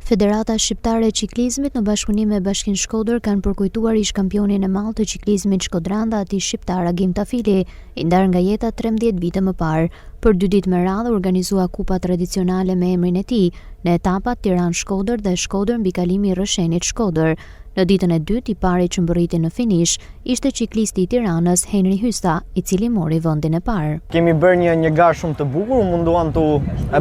Federata Shqiptare e Ciklizmit në bashkëpunim me Bashkinë Shkodër kanë përkujtuar ish-kampionin e madh të ciklizmit shkodrand Ati shqiptar Agim Tafili, i ndarë nga jeta 13 vite më parë. Për 2 ditë me radhë organizua kupa tradicionale me emrin e tij në etapat Tiranë-Shkodër dhe Shkodër mbi kalimi i Rrëshenit Shkodër. Në ditën e dytë, i pari që mbërriti në finish ishte ciklisti i Tiranës Henri Hysta, i cili mori vendin e parë. Kemi bërë një garë shumë të bukur, munduan e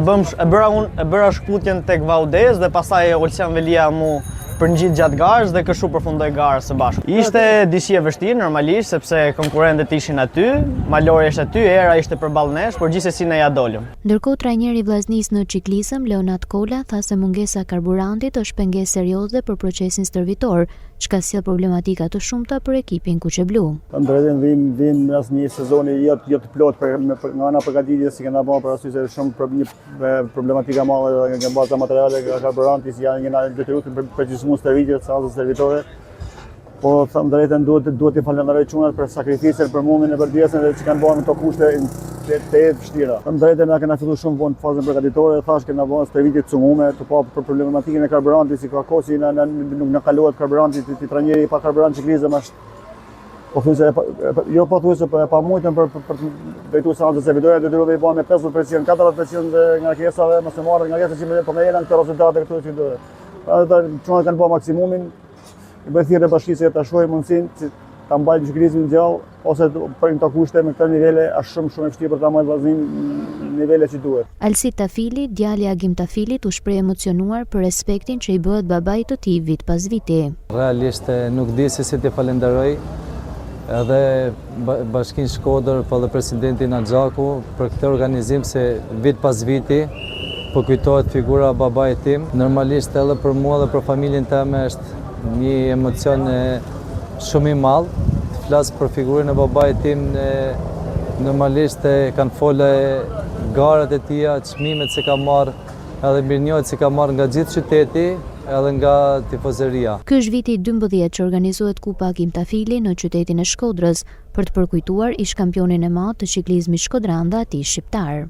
bëra shkputjen tek Vaudez dhe pastaj Olsian Velia mu përngjit gjatë garës dhe kështu përfundoi gara së bashku. Ishte disi e vështirë normalisht sepse konkurrentët ishin aty, Malori ishte aty, era ishte përballë nesh, por gjithsesi ne ja dolëm. Ndërkohë trajneri vllaznisë në ciklizëm Leonard Kola tha se mungesa e karburantit është pengesë serioze për procesin stërvitor, çka sjell problematika të shumta për ekipin kuqeblu. Ndërtën vin asnjë sezoni jo të plot nga ana përgatitjes si kena bërë për arsye se shumë problematika madhe nga baza materiale nga karburanti si janë një detyruar për përgjithësimin stërvitjes së anës servitore. Po them drejtën duhet i falenderoj çunat për sakrificën, për mundin e përdjesën dhe që kanë bërë me to kushte të vështira. Them drejtën na kena filluar shumë vonë fazën përgatitore, thash kena bërë stërvitje të cumume, të pa për problematikën e karburantit, si ka kohë si nuk na kalohet karburanti, ti trajneri pa karburant ciklizëm është po thjesht jo po thjesht pa mujtën për drejtuar seancën servitore, detyrohet të bëjmë me 50%, 40% nga kërkesave, mos e marrë nga kërkesa që po ngjelan këto rezultate këtu që do. Ata çunat kanë bërë maksimumin. I bëj thirrje bashkisë ta shohë mundsinë që ta mbajë ciklizmin gjallë ose për këto kushte me këto nivele është shumë e vështirë për ta marrë vllaznin nivele që duhet. Alsit Tafili, djali Agim Tafilit, u shpreh emocionuar për respektin që i bëhet babait të tij vit pas viti. Realisht nuk di se si të falenderoj edhe Bashkinë Shkodër po dhe presidentin Axhaku për këtë organizim se vit pas viti po kujtohet figura babait tim. Normalisht edhe për mua dhe për familjen time është një emocion shumë i madh. Të flas për figurën e babait tim, normalisht kanë folë garat e tija, çmimet që ka marrë, edhe mirënjohjet që ka marrë nga gjithë qyteti, edhe nga tifozëria. Ky është viti 12 që organizohet Kupa Agim Tafili në qytetin e Shkodrës për të përkujtuar ish-kampionin e madh të ciklizmit shkodrand Ati shqiptar.